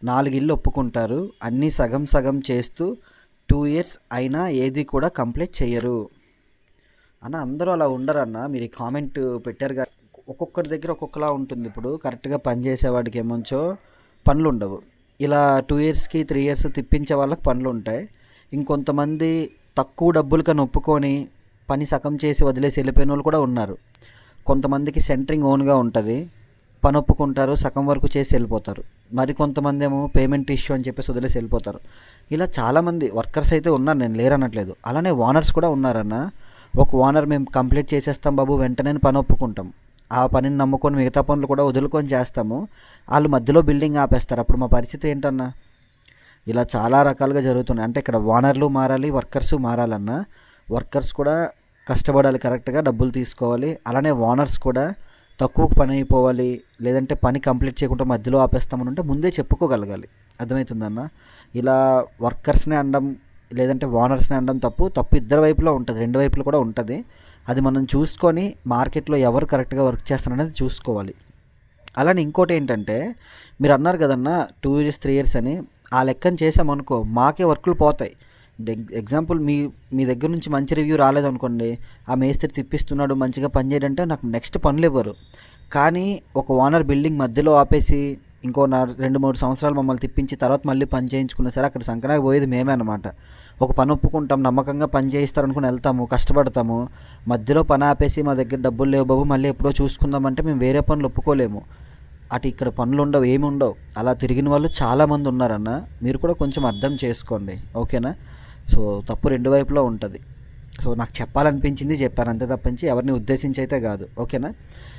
4 ఇళ్ళు ఒప్పుకుంటారు, అన్నీ సగం సగం చేస్తూ 2 ఇయర్స్ అయినా ఏది కూడా కంప్లీట్ చేయరు అన్న. అందరూ అలా ఉండరన్న. మీరు ఈ కామెంట్ పెట్టారు కానీ ఒక్కొక్కరి దగ్గర ఒక్కొక్కలా ఉంటుంది. ఇప్పుడు కరెక్ట్గా పని చేసేవాడికి ఏమంచో పనులు ఉండవు, ఇలా 2 ఇయర్స్కి 3 ఇయర్స్ తిప్పించే వాళ్ళకి పనులు ఉంటాయి. ఇంకొంతమంది తక్కువ డబ్బులకని ఒప్పుకొని పని సగం చేసి వదిలేసి వెళ్ళిపోయిన వాళ్ళు కూడా ఉన్నారు. కొంతమందికి సెంటరింగ్ ఓన్గా ఉంటుంది, పని ఒప్పుకుంటారు, సగం వరకు చేసి వెళ్ళిపోతారు. మరి కొంతమంది ఏమో పేమెంట్ ఇష్యూ అని చెప్పేసి వదిలేసి వెళ్ళిపోతారు. ఇలా చాలామంది వర్కర్స్ అయితే ఉన్నారు, నేను లేరనట్లేదు. అలానే ఓనర్స్ కూడా ఉన్నారన్న. ఒక ఓనర్ మేము కంప్లీట్ చేసేస్తాం బాబు వెంటనే పని ఒప్పుకుంటాం, ఆ పనిని నమ్ముకొని మిగతా పనులు కూడా వదులుకొని చేస్తాము, వాళ్ళు మధ్యలో బిల్డింగ్ ఆపేస్తారు. అప్పుడు మా పరిస్థితి ఏంటన్నా? ఇలా చాలా రకాలుగా జరుగుతున్నాయి. అంటే ఇక్కడ ఓనర్లు మారాలి, వర్కర్స్ మారాలన్నా. వర్కర్స్ కూడా కష్టపడాలి, కరెక్ట్గా డబ్బులు తీసుకోవాలి. అలానే ఓనర్స్ కూడా తక్కువకు పని అయిపోవాలి, లేదంటే పని కంప్లీట్ చేయకుండా మధ్యలో ఆపేస్తామని ఉంటే ముందే చెప్పుకోగలగాలి. అర్థమవుతుందన్న? ఇలా వర్కర్స్ని అనడం లేదంటే ఓనర్స్ని అనడం తప్పు ఇద్దరు వైపులో ఉంటుంది, రెండు వైపులు కూడా ఉంటుంది. అది మనం చూసుకొని మార్కెట్లో ఎవరు కరెక్ట్గా వర్క్ చేస్తారనేది చూసుకోవాలి. అలానే ఇంకోటి ఏంటంటే, మీరు అన్నారు కదన్నా 2 ఇయర్స్ 3 ఇయర్స్ అని, ఆ లెక్కన చేసామనుకో మాకే వర్కులు పోతాయి. ఎగ్జాంపుల్ మీ దగ్గర నుంచి మంచి రివ్యూ రాలేదనుకోండి, ఆ మేస్త్రి తిప్పిస్తున్నాడు మంచిగా పని చేయడంటే నాకు నెక్స్ట్ పనులు ఇవ్వరు. కానీ ఒక ఓనర్ బిల్డింగ్ మధ్యలో ఆపేసి ఇంకో 2-3 సంవత్సరాలు మమ్మల్ని తిప్పించి తర్వాత మళ్ళీ పని చేయించుకున్నా సరే అక్కడ సంకనాకి పోయేది మేమే అనమాట. ఒక పని ఒప్పుకుంటాం, నమ్మకంగా పని చేయిస్తారనుకుని వెళ్తాము, కష్టపడతాము, మధ్యలో పని ఆపేసి మా దగ్గర డబ్బులు లేవు బాబు మళ్ళీ ఎప్పుడో చూసుకుందామంటే మేము వేరే పనులు ఒప్పుకోలేము. అటు ఇక్కడ పనులు ఉండవు, ఏమి ఉండవు. అలా తిరిగిన వాళ్ళు చాలామంది ఉన్నారన్న. మీరు కూడా కొంచెం అర్థం చేసుకోండి, ఓకేనా? సో తప్పు రెండు వైపులో ఉంటుంది. సో నాకు చెప్పాలనిపించింది చెప్పాను, అంతే తప్పించి ఎవరిని ఉద్దేశించి అయితే కాదు, ఓకేనా?